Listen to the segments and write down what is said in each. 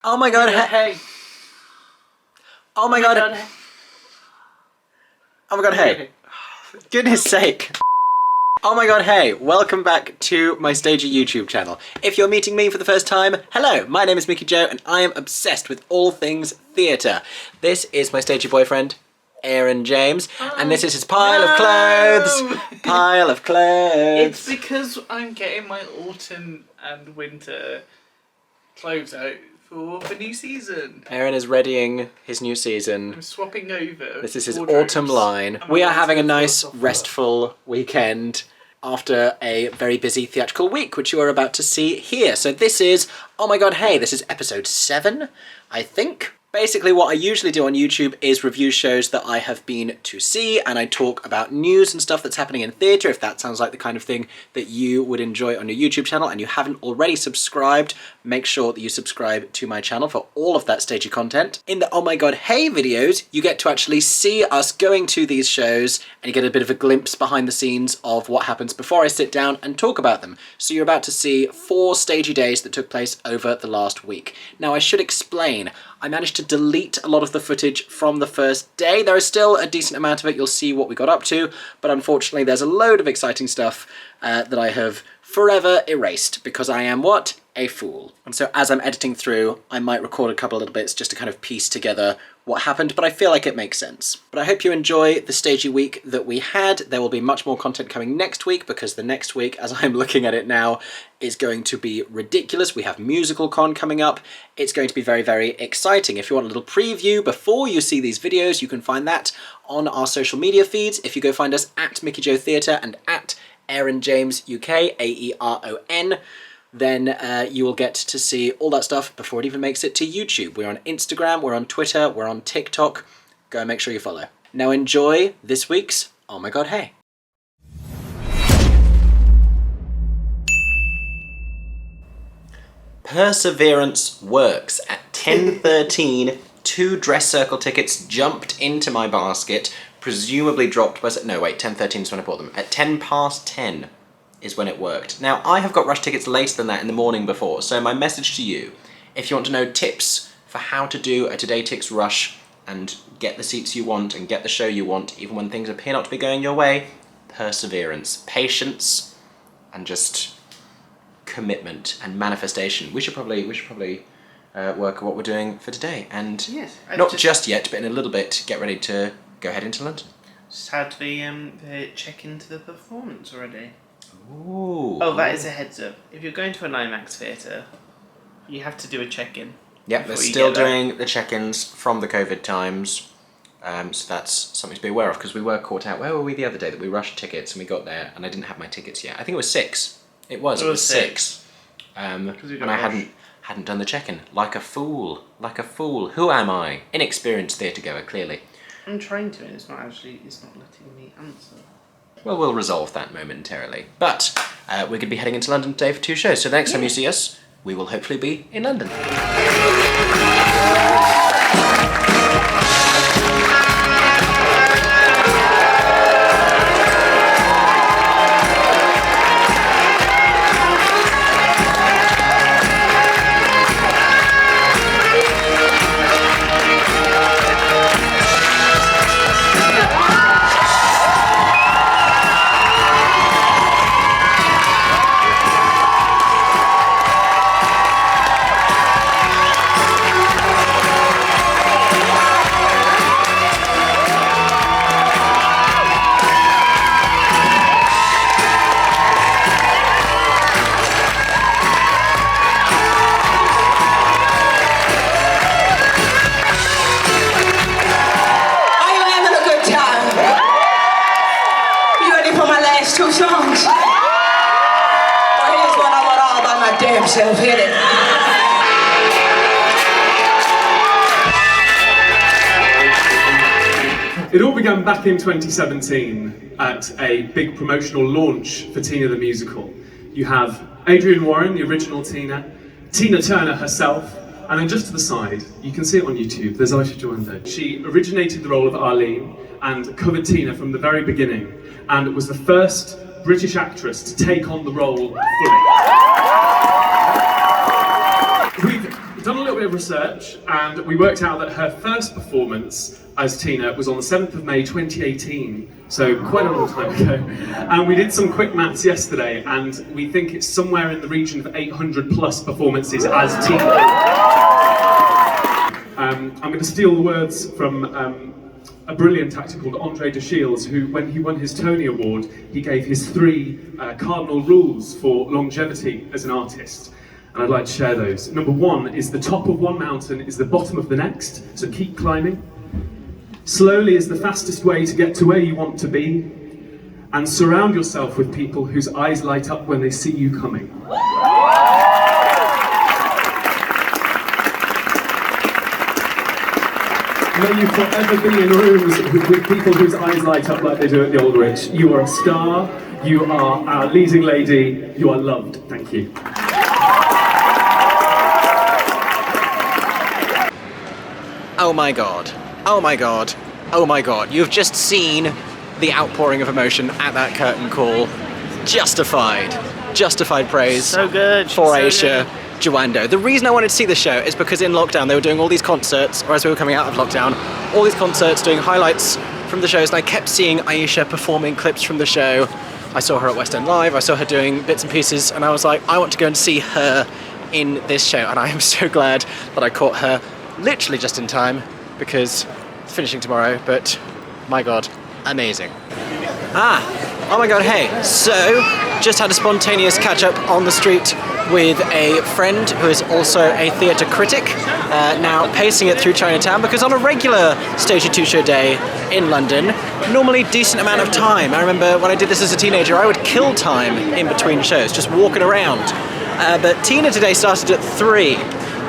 Oh my god, hey. Oh my god. Oh my god, hey. Goodness sake. Oh my god, hey. Welcome back to my stagey YouTube channel. If you're meeting me for the first time, hello, my name is Mickey Joe and I am obsessed with all things theatre. This is my stagey boyfriend, Aeron James, and this is his pile of clothes. Pile of clothes. It's because I'm getting my autumn and winter clothes out for the new season. Aeron is readying his new season. I'm swapping over. This is his wardrobes. autumn line. We are having a nice, restful weekend after a very busy theatrical week, which you are about to see here. So this is, oh my god, hey, this is episode 7, I think. Basically what I usually do on YouTube is review shows that I have been to see, and I talk about news and stuff that's happening in theatre. If that sounds like the kind of thing that you would enjoy on your YouTube channel and you haven't already subscribed, make sure that you subscribe to my channel for all of that stagey content. In the Oh My God Hey videos, you get to actually see us going to these shows and you get a bit of a glimpse behind the scenes of what happens before I sit down and talk about them. So you're about to see 4 stagey days that took place over the last week. Now I should explain, I managed to delete a lot of the footage from the first day. There is still a decent amount of it, you'll see what we got up to, but unfortunately there's a load of exciting stuff that I have forever erased because I am what? A fool. And so as I'm editing through, I might record a couple of little bits just to kind of piece together what happened, but I feel like it makes sense. But I hope you enjoy the stagey week that we had. There will be much more content coming next week because the next week, as I'm looking at it now, is going to be ridiculous. We have musical con coming up. It's going to be very, very exciting. If you want a little preview before you see these videos, you can find that on our social media feeds. If you go find us at Mickey Joe Theatre and at Aeron James UK, Aeron, then you will get to see all that stuff before it even makes it to YouTube. We're on Instagram, we're on Twitter, we're on TikTok. Go and make sure you follow. Now enjoy this week's Oh My God Hey. Perseverance works. At 10:13, 2 dress circle tickets jumped into my basket, presumably dropped by... No, wait, 10:13 is when I bought them. At 10:10 is when it worked. Now, I have got rush tickets later than that in the morning before, so my message to you, if you want to know tips for how to do a Today Tix rush and get the seats you want and get the show you want, even when things appear not to be going your way, perseverance, patience, and just commitment and manifestation. We should probably work at what we're doing for today, and yes, not just yet, but in a little bit, get ready to go head into London. Just had the check into the performance already. Ooh. Oh, that is a heads up. If you're going to an IMAX theatre, you have to do a check-in. Yep, they're still doing the check-ins from the COVID times, so that's something to be aware of, because we were caught out. Where were we the other day that we rushed tickets and we got there and I didn't have my tickets yet? I think it was 6. It was 6. And I hadn't done the check-in. Like a fool. Like a fool. Who am I? Inexperienced theatre goer, clearly. I'm trying to, and it's not letting me answer. Well, we'll resolve that momentarily. But we're going to be heading into London today for 2 shows, so the next time you see us, we will hopefully be in London. Hit it. It all began back in 2017 at a big promotional launch for Tina the Musical. You have Adrian Warren, the original Tina, Tina Turner herself, and then just to the side, you can see it on YouTube, there's Aisha Jawando. She originated the role of Arlene and covered Tina from the very beginning, and was the first British actress to take on the role fully. We've done a little bit of of research and we worked out that her first performance as Tina was on the 7th of May 2018, so quite a long time ago. And we did some quick maths yesterday and we think it's somewhere in the region of 800 plus performances as Tina. I'm going to steal the words from a brilliant actor called Andre de Shields, who, when he won his Tony Award, he gave his 3 cardinal rules for longevity as an artist. And I'd like to share those. Number 1 is the top of one mountain is the bottom of the next, so keep climbing. Slowly is the fastest way to get to where you want to be. And surround yourself with people whose eyes light up when they see you coming. May you forever be in rooms with people whose eyes light up like they do at the Old Rich. You are a star, you are our leading lady, you are loved. Thank you. Oh my god. Oh my god. Oh my god. You've just seen the outpouring of emotion at that curtain call. Justified. Justified praise. So good. For Aisha Jawando. The reason I wanted to see the show is because in lockdown they were doing all these concerts, or as we were coming out of lockdown, all these concerts doing highlights from the shows, and I kept seeing Aisha performing clips from the show. I saw her at West End Live, I saw her doing bits and pieces, and I was like, I want to go and see her in this show, and I am so glad that I caught her literally just in time, because it's finishing tomorrow, but my god, amazing. Oh my god, hey, so just had a spontaneous catch up on the street with a friend who is also a theatre critic, now pacing it through Chinatown, because on a regular Stagey 2 show day in London, normally decent amount of time. I remember when I did this as a teenager, I would kill time in between shows, just walking around. But Tina today started at 3,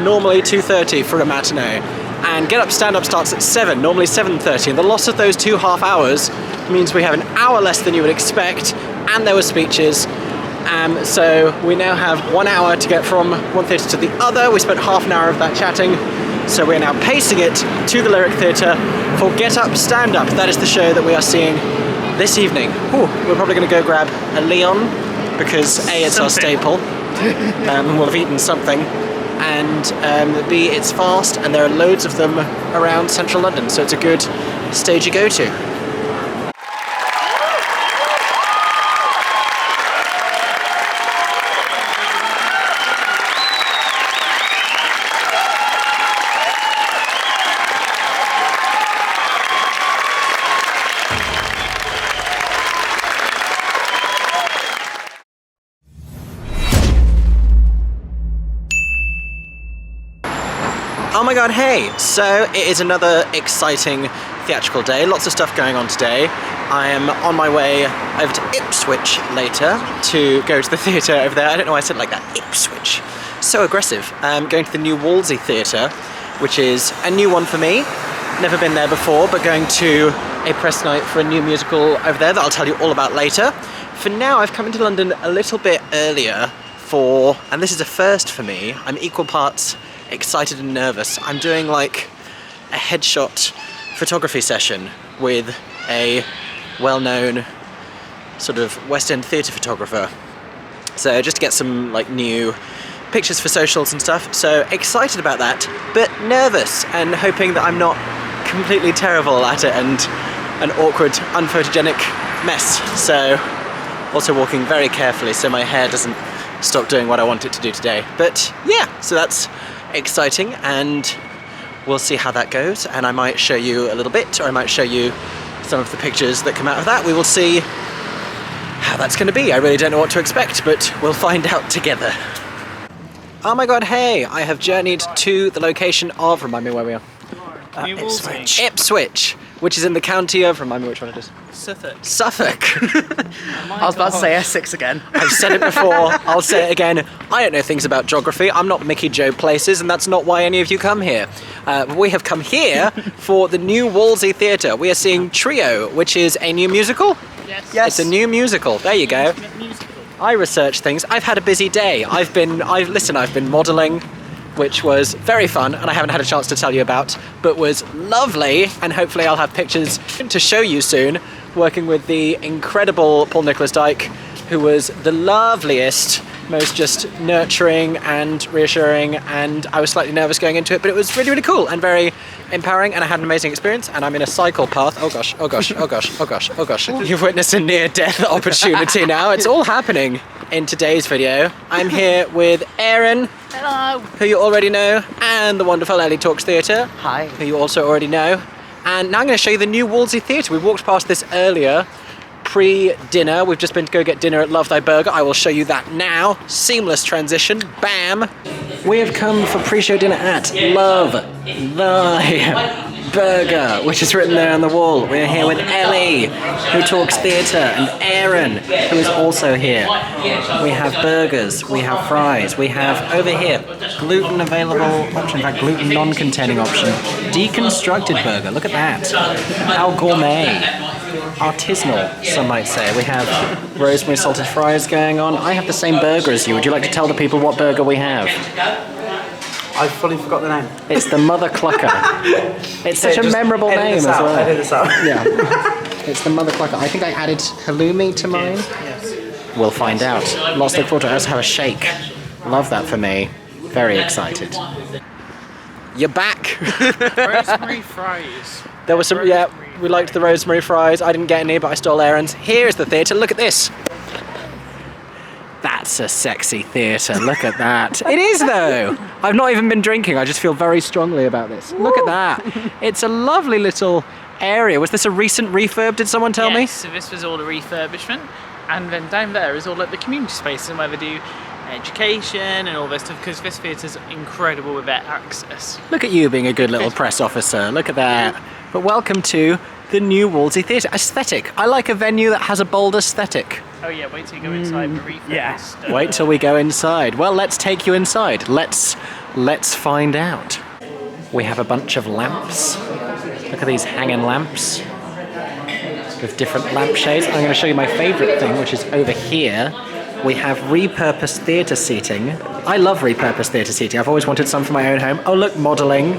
normally 2:30 for a matinee, and Get Up Stand Up starts at 7, normally 7:30, and the loss of those 2 half-hours means we have an hour less than you would expect, and there were speeches. So we now have 1 hour to get from one theatre to the other. We spent half an hour of that chatting, so we're now pacing it to the Lyric Theatre for Get Up Stand Up. That is the show that we are seeing this evening. Ooh, we're probably going to go grab a Leon, because A, it's our staple, and we'll have eaten something, and B, it's fast, and there are loads of them around central London, so it's a good stage you go to. Oh my god, hey! So it is another exciting theatrical day, lots of stuff going on today. I am on my way over to Ipswich later to go to the theatre over there. I don't know why I said it like that, Ipswich. So aggressive. Going to the new Wolsey Theatre, which is a new one for me. Never been there before, but going to a press night for a new musical over there that I'll tell you all about later. For now, I've come into London a little bit earlier for, and this is a first for me, I'm equal parts excited and nervous. I'm doing like a headshot photography session with a well-known sort of West End theatre photographer. So just to get some like new pictures for socials and stuff. So excited about that, but nervous and hoping that I'm not completely terrible at it and an awkward, unphotogenic mess. So also walking very carefully so my hair doesn't stop doing what I want it to do today. But yeah, so that's exciting, and we'll see how that goes, and I might show you a little bit, or I might show you some of the pictures that come out of that. We will see how that's going to be. I really don't know what to expect, but we'll find out together. Oh my god, hey! I have journeyed to the location of, remind me where we are. Ipswich. Ipswich, which is in the county of, remind me which one it is. Suffolk. Suffolk. I was about to say Essex again. I've said it before, I'll say it again. I don't know things about geography. I'm not Mickey Joe Places, and that's not why any of you come here. We have come here for the new Wolsey Theatre. We are seeing Trio, which is a new musical. Yes. It's a new musical. There you go. I research things. I've had a busy day. I've been modelling, which was very fun, and I haven't had a chance to tell you about, but was lovely, and hopefully I'll have pictures to show you soon, working with the incredible Paul Nicholas Dyke, who was the loveliest most just nurturing and reassuring, and I was slightly nervous going into it, but it was really, really cool and very empowering, and I had an amazing experience. And I'm in a cycle path. Oh gosh, oh gosh, oh gosh, oh gosh, oh gosh. You've witnessed a near-death opportunity now. It's all happening in today's video. I'm here with Aeron. Hello. Who you already know, and the wonderful Ellie Talks Theatre. Hi. Who you also already know. And now I'm going to show you the new Wolsey Theatre. We walked past this earlier, pre-dinner. We've just been to go get dinner at Love Thy Burger. I will show you that now. Seamless transition. Bam. We have come for pre-show dinner at Love Thy Burger, which is written there on the wall. We're here with Ellie, who talks theatre, and Aeron, who is also here. We have burgers, we have fries, we have, over here, gluten available option, in fact gluten non-containing option. Deconstructed burger, look at that. How gourmet. Artisanal, some might say. We have rosemary salted fries going on. I have the same burger as you. Would you like to tell the people what burger we have? I've fully forgot the name. It's the Mother Clucker. It's such a memorable name as well. Edit this out. Yeah. It's the Mother Clucker. I think I added halloumi to mine. Yes. We'll find out. Lots to look forward to. I also have a shake. Love that for me. Very excited. You're back. Rosemary fries. There was some, yeah, we liked the rosemary fries. I didn't get any, but I stole Aaron's. Here's the theatre. Look at this. That's a sexy theatre. Look at that. It is, though. I've not even been drinking. I just feel very strongly about this. Look at that. It's a lovely little area. Was this a recent refurb, did someone tell me? Yes, so this was all a refurbishment. And then down there is all like the community space and where they do education and all this stuff, because this theatre's incredible with their access. Look at you being a good little press officer. Look at that. But welcome to the new Wolsey Theatre. Aesthetic. I like a venue that has a bold aesthetic. Oh yeah, wait till you go inside the refurb. Wait till we go inside. Well, let's take you inside. Let's find out. We have a bunch of lamps. Look at these hanging lamps with different lampshades. I'm going to show you my favourite thing, which is over here. We have repurposed theatre seating. I love repurposed theatre seating. I've always wanted some for my own home. Oh look, modelling.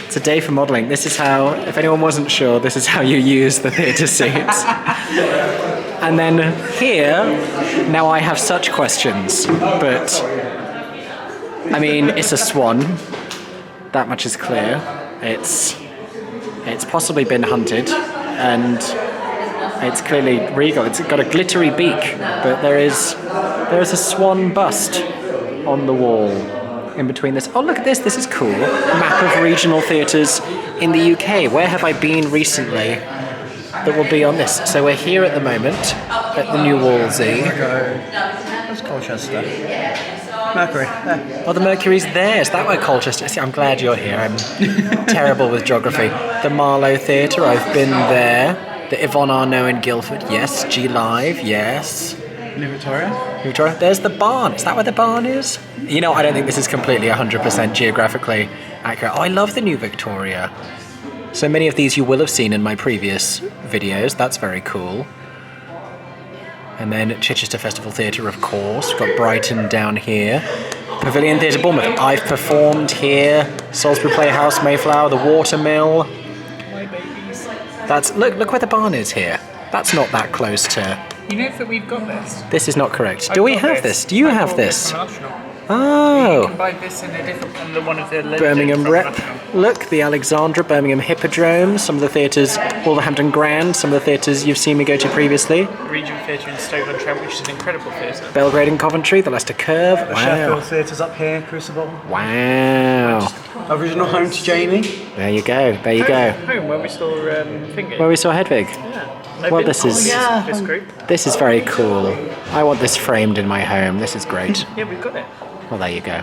It's a day for modelling. This is how, if anyone wasn't sure, this is how you use the theatre seats. And then here, now I have such questions, but I mean, it's a swan. That much is clear. It's possibly been hunted, and it's clearly regal. It's got a glittery beak, but there is a swan bust on the wall in between this. Oh, look at this. This is cool. Map of regional theatres in the UK. Where have I been recently that will be on this? So we're here at the moment at the new Wolsey. That's Colchester. Mercury. There. Oh, the Mercury's there. Is that where Colchester is? I'm glad you're here. I'm terrible with geography. The Marlow Theatre, I've been there. The Yvonne Arnaud in Guildford, yes. G Live, yes. New Victoria. New Victoria. There's the barn. Is that where the barn is? You know, I don't think this is completely 100% geographically accurate. Oh, I love the New Victoria. So many of these you will have seen in my previous videos. That's very cool. And then Chichester Festival Theatre, of course. We've got Brighton down here. Pavilion Theatre Bournemouth. I've performed here. Salisbury Playhouse, Mayflower, the Watermill. My babies. That's look where the barn is here. That's not that close to. You know that we've got this? This is not correct. Do we have this? Do you have this? From National. You Oh. can buy this in a different one of the legends Birmingham from Rep. National. Look, the Alexandra, Birmingham Hippodrome, some of the theatres, Wolverhampton Grand, some of the theatres you've seen me go to previously. Region Theatre in Stoke-on-Trent, which is an incredible theatre. Belgrade and Coventry, the Leicester Curve. The Wow. Sheffield Theatre's up here, Crucible. Wow. Original home to Jamie. There you go. There you go. Home where we saw Finger. Where we saw Hedwig. Yeah. Well, this is this group. this is very cool. I want this framed in my home. This is great. Yeah, we've got it. Well, there you go.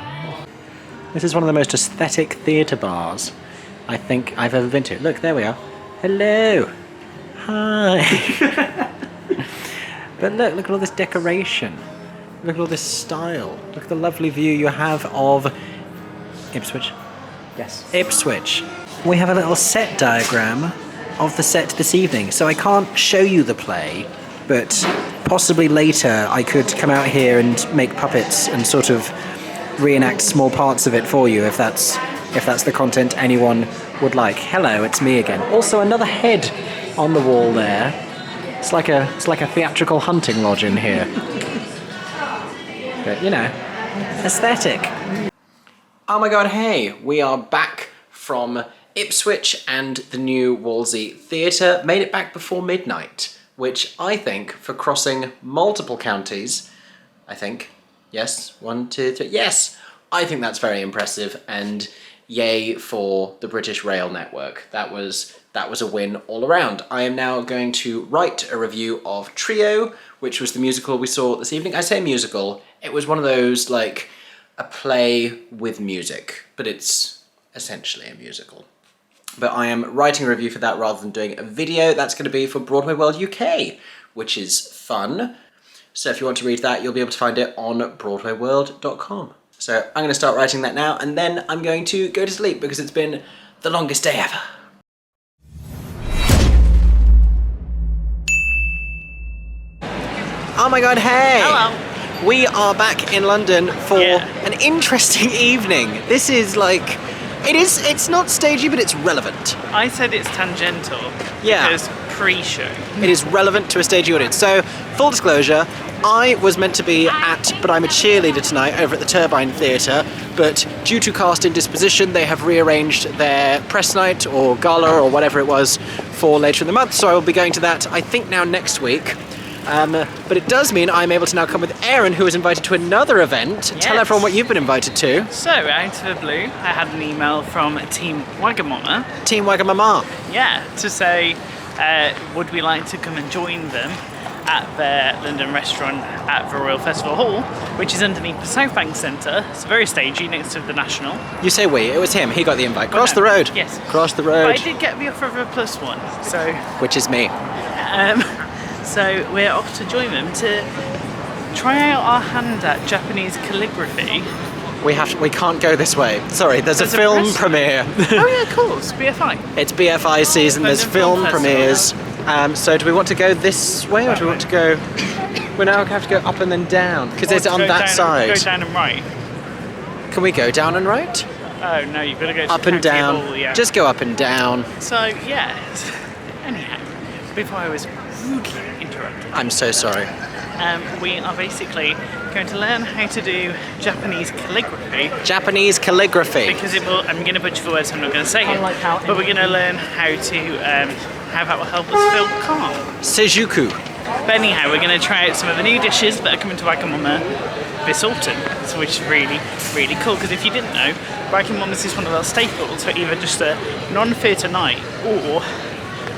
This is one of the most aesthetic theatre bars I think I've ever been to. Look, there we are. Hello. Hi. But look at all this decoration. Look at all this style. Look at the lovely view you have of Ipswich. Yes. Ipswich. We have a little set diagram of the set this evening. So I can't show you the play, but possibly later I could come out here and make puppets and sort of reenact small parts of it for you if that's the content anyone would like. Hello, it's me again. Also another head on the wall there. It's like a theatrical hunting lodge in here. But, you know, aesthetic. Oh my god, hey, we are back from Ipswich and the new Wolsey Theatre. Made it back before midnight, which I think, for crossing multiple counties, I think, yes, 1, 2, 3, yes, I think that's very impressive, and yay for the British Rail Network. That was a win all around. I am now going to write a review of Trio, which was the musical we saw this evening. I say musical, it was one of those, like, a play with music, but it's essentially a musical. But I am writing a review for that rather than doing a video. That's going to be for Broadway World UK, which is fun. So if you want to read that, you'll be able to find it on broadwayworld.com. So I'm going to start writing that now, and then I'm going to go to sleep because it's been the longest day ever. Oh my god, hey! Hello. We are back in London for an interesting evening. This is like, it's not stagey, but it's relevant. I said it's tangential. Yeah. Because pre-show. It is relevant to a stagey audience. So, full disclosure, I was meant to be at But I'm a Cheerleader tonight over at the Turbine Theatre, but due to cast indisposition, they have rearranged their press night or gala or whatever it was for later in the month, so I will be going to that, I think, now next week. But it does mean I'm able to now come with Aeron, who is invited to another event. Yes. Tell everyone what you've been invited to. So, out of the blue, I had an email from Team Wagamama. Team Wagamama. Yeah, to say, would we like to come and join them at their London restaurant at the Royal Festival Hall, which is underneath the South Bank Centre. It's very stagey next to the National. You say we, it was him, he got the invite. Cross no, the road. Yes. Cross the But road. I did get the offer of a +1, so... Which is me. So we're off to join them to try out our hand at Japanese calligraphy. We can't go this way. Sorry, there's a film press- premiere. Oh yeah, of course, BFI. It's BFI season, there's London Film film Festival. premieres. So do we want to go this way or do we want to go... We now have to go up and then down, because it's on that side. Go down and right. Can we go down and right? Oh no, you've got to go to Up the and county down. hall, yeah. Just go up and down. So yeah, anyhow, before I was rudely interrupted. I'm so sorry. We are basically going to learn how to do Japanese calligraphy. Japanese calligraphy. Because it will, I'm going to butcher the words, I'm not going to say it. But we're going to learn how that will help us feel calm. Seijuku. But anyhow, we're going to try out some of the new dishes that are coming to Wagamama this autumn, so which is really, really cool. Because if you didn't know, Wagamama's is one of our staples for either just a non-theatre night or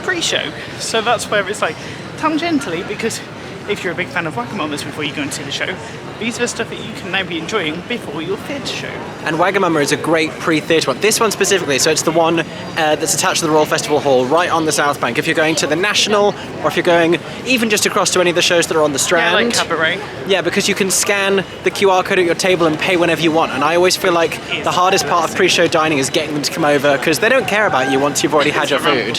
pre-show. So that's where it's like tangentially, because if you're a big fan of Wagamama's before you go and see the show, these are the stuff that you can now be enjoying before your theatre show. And Wagamama is a great pre-theatre one. This one specifically, so it's the one that's attached to the Royal Festival Hall, right on the South Bank. If you're going to the National, or if you're going even just across to any of the shows that are on the Strand. Yeah, like Cabaret. Yeah, because you can scan the QR code at your table and pay whenever you want. And I always feel like the hardest part of pre-show dining is getting them to come over, because they don't care about you once you've already had your food.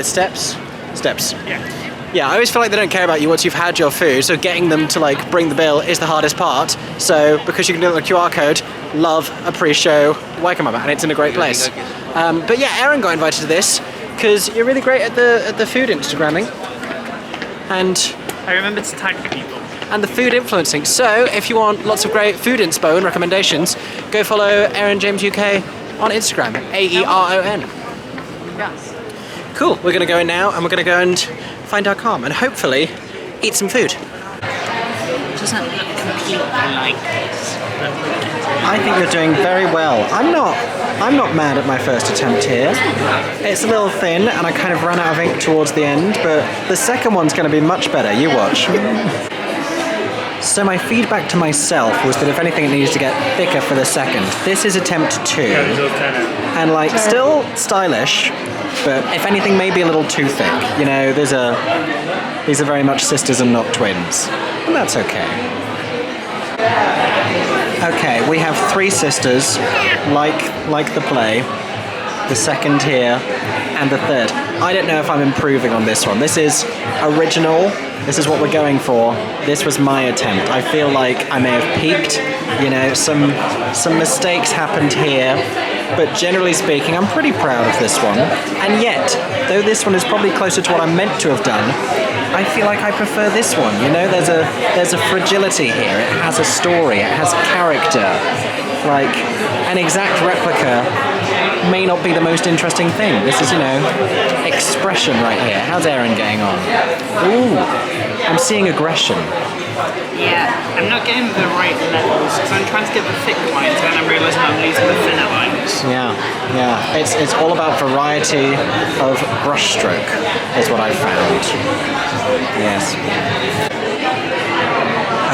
Steps? Steps. Yeah. Yeah, I always feel like they don't care about you once you've had your food, so getting them to like bring the bill is the hardest part. So because you can do it with a QR code, love a pre-show Wagamama, and it's in a great place. But yeah, Aeron got invited to this because you're really great at the food Instagramming, and I remember to tag people. And the food influencing. So if you want lots of great food inspo and recommendations, go follow Aeron James UK on Instagram, AERON. Yes. Cool, we're going to go in now and we're going to go and find our calm and hopefully eat some food. Doesn't look completely like this. I think you're doing very well. I'm not mad at my first attempt here. It's a little thin and I kind of ran out of ink towards the end, but the second one's going to be much better. You watch. So my feedback to myself was that if anything it needs to get thicker for the second. This is attempt 2. And like still stylish, but if anything maybe a little too thick. You know, these are very much sisters and not twins. And that's okay. Okay, we have 3 sisters, like the play. The second here, and the third. I don't know if I'm improving on this one. This is original. This is what we're going for. This was my attempt. I feel like I may have peaked. You know, some mistakes happened here, but generally speaking, I'm pretty proud of this one. And yet, though this one is probably closer to what I'm meant to have done, I feel like I prefer this one. You know, there's a fragility here. It has a story. It has character. Like, an exact replica may not be the most interesting thing. This is, you know, expression right here. How's Aeron getting on? Ooh, I'm seeing aggression. Yeah, I'm not getting the right levels because I'm trying to get the thick lines and I'm realising I'm losing the thinner lines. Yeah. It's all about variety of brushstroke, is what I've found. Yes.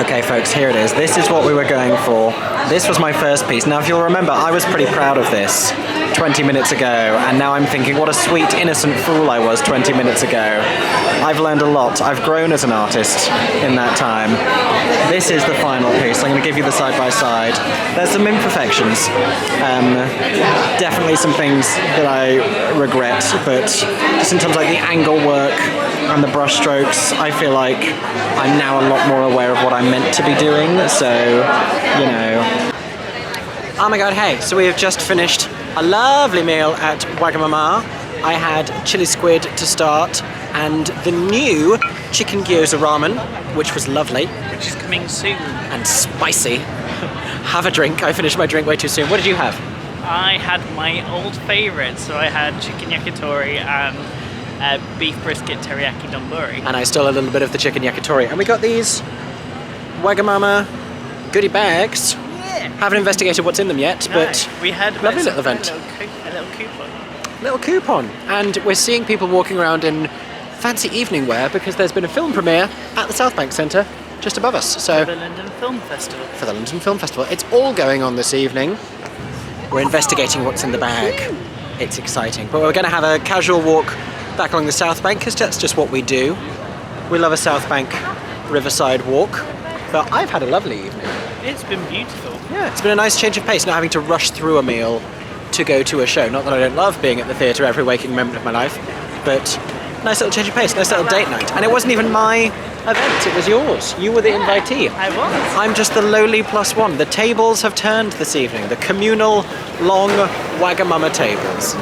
Okay, folks, here it is. This is what we were going for. This was my first piece. Now, if you'll remember, I was pretty proud of this 20 minutes ago, and now I'm thinking what a sweet, innocent fool I was 20 minutes ago. I've learned a lot. I've grown as an artist in that time. This is the final piece. I'm going to give you the side-by-side. There's some imperfections. Definitely some things that I regret, but just in terms of like the angle work and the brush strokes, I feel like I'm now a lot more aware of what I'm meant to be doing, so, you know. Oh my god, hey, so we have just finished a lovely meal at Wagamama. I had chili squid to start and the new chicken gyoza ramen, which was lovely. Which is coming soon. And spicy. Have a drink. I finished my drink way too soon. What did you have? I had my old favourite, so I had chicken yakitori and beef brisket teriyaki donburi. And I stole a little bit of the chicken yakitori. And we got these Wagamama goodie bags. Yeah. Haven't investigated what's in them yet, but we had lovely little event. A little coupon. Little coupon. And we're seeing people walking around in fancy evening wear because there's been a film premiere at the South Bank Centre just above us. So For the London Film Festival. For the London Film Festival. It's all going on this evening. We're investigating what's in the bag. It's exciting. But we're going to have a casual walk back along the South Bank because that's just what we do. We love a South Bank riverside walk. But I've had a lovely evening. It's been beautiful. Yeah, it's been a nice change of pace, not having to rush through a meal to go to a show. Not that I don't love being at the theatre every waking moment of my life, but nice little change of pace, nice little date night. And it wasn't even my event, it was yours. You were the invitee. I was. I'm just the lowly +1. The tables have turned this evening. The communal, long Wagamama tables.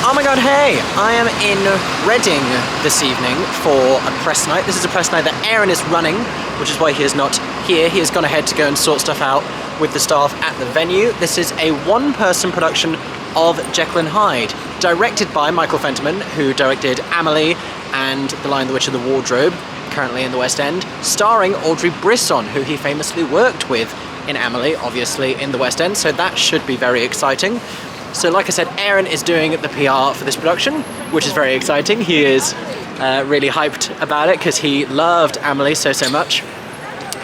Oh my god, hey! I am in Reading this evening for a press night. This is a press night that Aeron is running, which is why he is not here. He has gone ahead to go and sort stuff out with the staff at the venue. This is a one-person production of Jekyll Hyde, directed by Michael Fentiman, who directed Amelie and The Lion, the Witch and the Wardrobe, currently in the West End, starring Audrey Brisson, who he famously worked with in Amelie, obviously in the West End, so that should be very exciting. So like I said, Aeron is doing the PR for this production, which is very exciting. He is really hyped about it because he loved Amelie so much.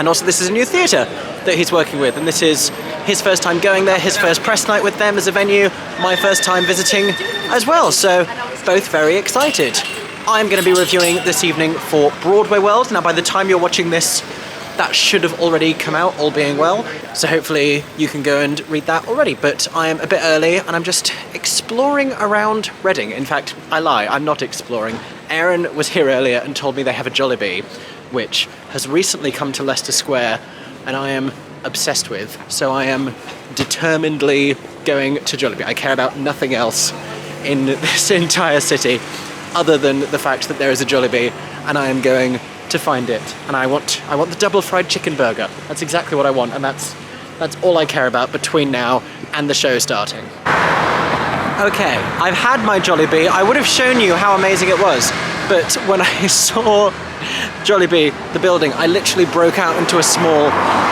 And also this is a new theatre that he's working with, and this is his first time going there, his first press night with them as a venue, my first time visiting as well, so both very excited. I'm going to be reviewing this evening for Broadway World. Now by the time you're watching this, that should have already come out, all being well, so hopefully you can go and read that already. But I am a bit early and I'm just exploring around Reading. In fact, I lie, I'm not exploring. Aeron was here earlier and told me they have a Jollibee, which has recently come to Leicester Square and I am obsessed with, so I am determinedly going to Jollibee. I care about nothing else in this entire city other than the fact that there is a Jollibee, and I am going to find it. And I want the double fried chicken burger. That's exactly what I want, and that's all I care about between now and the show starting. Okay, I've had my Jollibee. I would have shown you how amazing it was, but when I saw Jollibee, the building, I literally broke out into a small,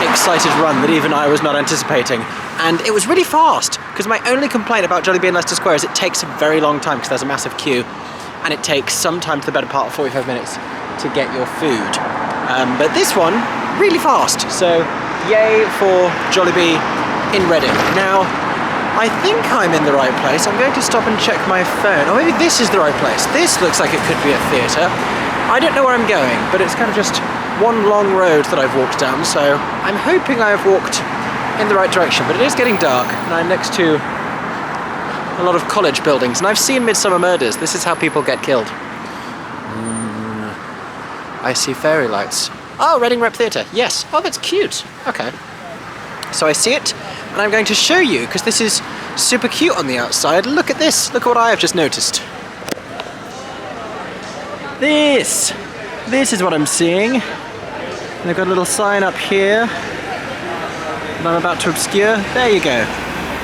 excited run that even I was not anticipating. And it was really fast, because my only complaint about Jollibee in Leicester Square is it takes a very long time, because there's a massive queue, and it takes sometimes the better part of 45 minutes to get your food. But this one, really fast. So, yay for Jollibee in Reading. Now, I think I'm in the right place. I'm going to stop and check my phone. Or maybe this is the right place. This looks like it could be a theatre. I don't know where I'm going, but it's kind of just one long road that I've walked down, so I'm hoping I've walked in the right direction, but it is getting dark, and I'm next to a lot of college buildings, and I've seen Midsummer Murders. This is how people get killed. I see fairy lights. Oh, Reading Rep Theatre, yes. Oh, that's cute. Okay. So I see it, and I'm going to show you, because this is super cute on the outside. Look at this. Look at what I have just noticed. This is what I'm seeing. And they've got a little sign up here that I'm about to obscure. There you go.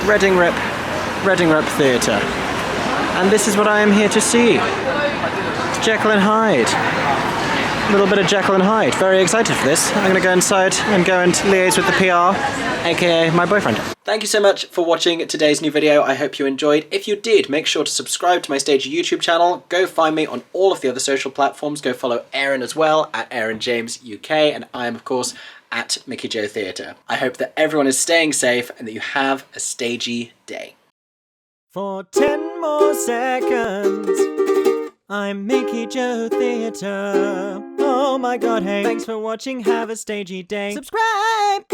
Reading Rep Theatre. And this is what I am here to see. Jekyll and Hyde. A little bit of Jekyll and Hyde. Very excited for this. I'm going to go inside and go and liaise with the PR, aka my boyfriend. Thank you so much for watching today's new video. I hope you enjoyed. If you did, make sure to subscribe to my Stagey YouTube channel. Go find me on all of the other social platforms. Go follow Aeron as well, at Aeron James UK, and I am, of course, at Mickey Joe Theatre. I hope that everyone is staying safe and that you have a stagey day. For 10 more seconds, I'm Mickey Joe Theatre. Oh my god, hey. Thanks for watching, have a stagey day. Subscribe!